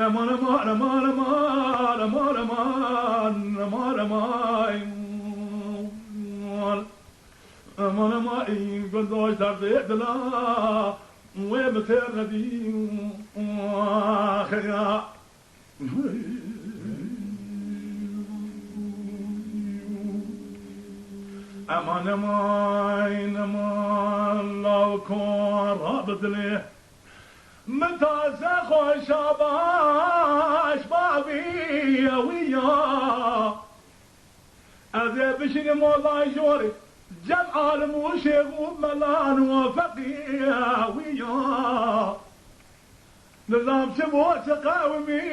امان امان امان امان امان امان امان امان امان امان این گنداش در دلا و متر ندی خیا امان امان امان لو کن رابط له متى خوش باش بابي ويا اذا بشني مولاي جوري جمع عالم وشيخ وملان وفقيه ويا نظام شبوه تقاومي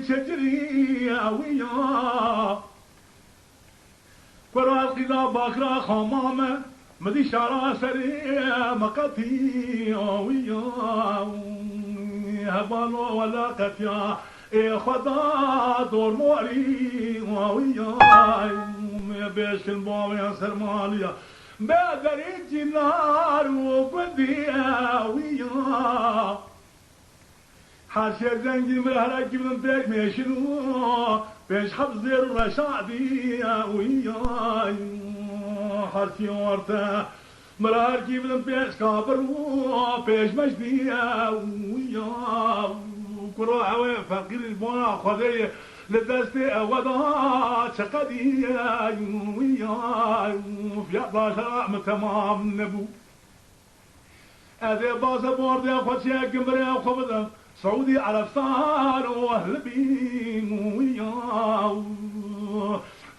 تجري ويا قرار قضاء باكرا خمامه مدي شارع سريع مقتي ويا هبانو ولا قتيا خدا دور موري ويا بيش البوم يا سرماليا بدريت النار وبديا ويا حاشي زنجي مهرج من بيك ميشنو بيش حفظ الرشادي ويا حرفي ورته مرار كيف لم بيش كابر بيش مجدية ويا كرو عوي فقير البونا خذي لدستي وضع شقدية ويا في 11 تمام نبو هذا باسبورد يا خوتي قمري وخبز سعودي عرفان واهل بين ويا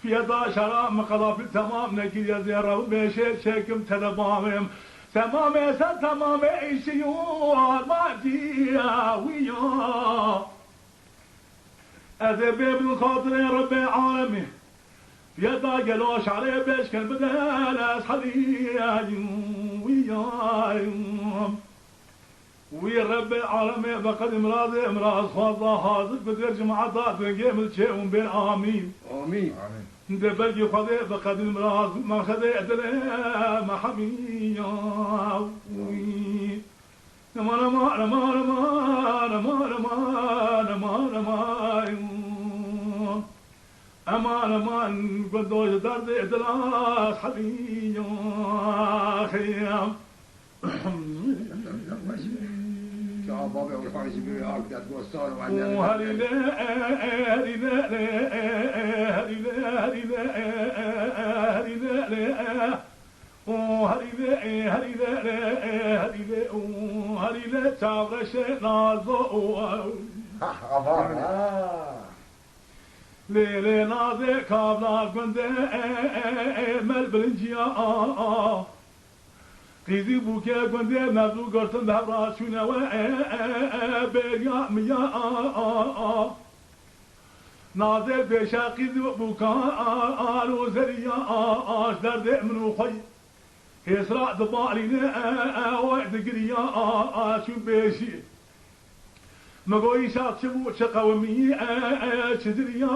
في 11 مقضى في التمام نجي يا زيارة وبيشير شيكم تلبامم تمام يا سر تمام ايشيون ما فيها ويا اذا بابن خاطر يا ربي عالمي في يدا قلوش عليه بيش كان بدل اصحابي ويا ربي عالمي بقد امراض خاضة حاضر بدر جماعة تنقيم الشيء بين امين امين دبلجي خذي بقد المراض ما خذي أدري ما حمي نما نما نما نما نما نما نما نما أمان أمان قدوش درد إدلاس حبي خيام يا بابا وفارس بيقول أقدر قصار وعندنا وهلي لا هلي لا هلي لا هلي لا هلي لا وهلي لا هلي لا هلي لا وهلي لا تعرش نازو ليلي نازي كابلا قندي مل بلنجيا قيدي بوكي قندي مبلو قرطن بهبرا شونا بيريا ميا نازل بيشا قيدي بوكا آلو زريا درد منو خي يسرع دبالينا وعد قريا شو بيشي مقوي شاك شبو شقومي شدريا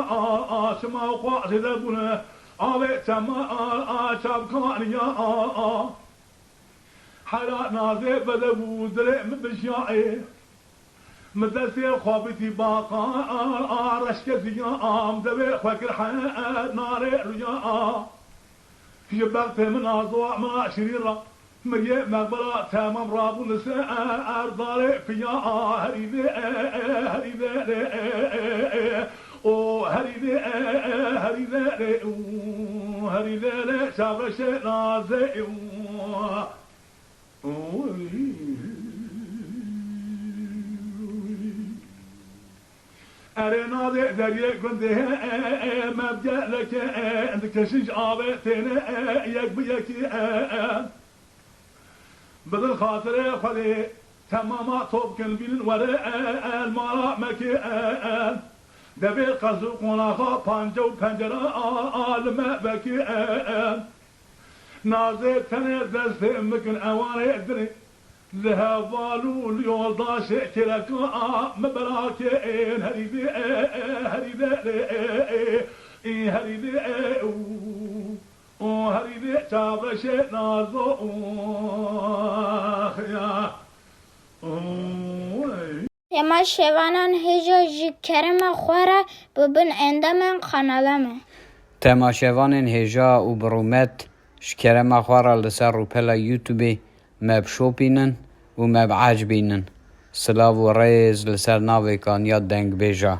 شما وقع شدبنا آبي تما شابكانيا حرا نازي بدبو درم بشاعي مدرسي خوابتي باقا رشك زيام دبي فكر حياة ناري ريا في بغت من أضواء ما شريرة مريه مقبرة تمام رابو نساء أرضاري فيا هريدي هريدي او هريدي هريدي هريدي شابش نازي أرينا دريا كنده مبدأ لك أنت كشج آبتين يكبيك بدل خاطر خلي تماما طوب كنبين وراء المرا مكي دبي قصو قناخا پانجو پنجرا آلما بكي نازي تني دست مكن اواني ادري ذهبالو اليولداش كلكا مبراكين هريدي هريدي هريدي هريدي شابش نازو خيا تما شوانان هجا جی کرم خوره ببن اندمن قنالمه تماشاوان هجا و برومت شكرما خوارا لسر روبلا يوتيوبي ماب شوبينن و ماب عاجبينن سلاو و ريز لسر ناوي كان ياد دنگ بيجا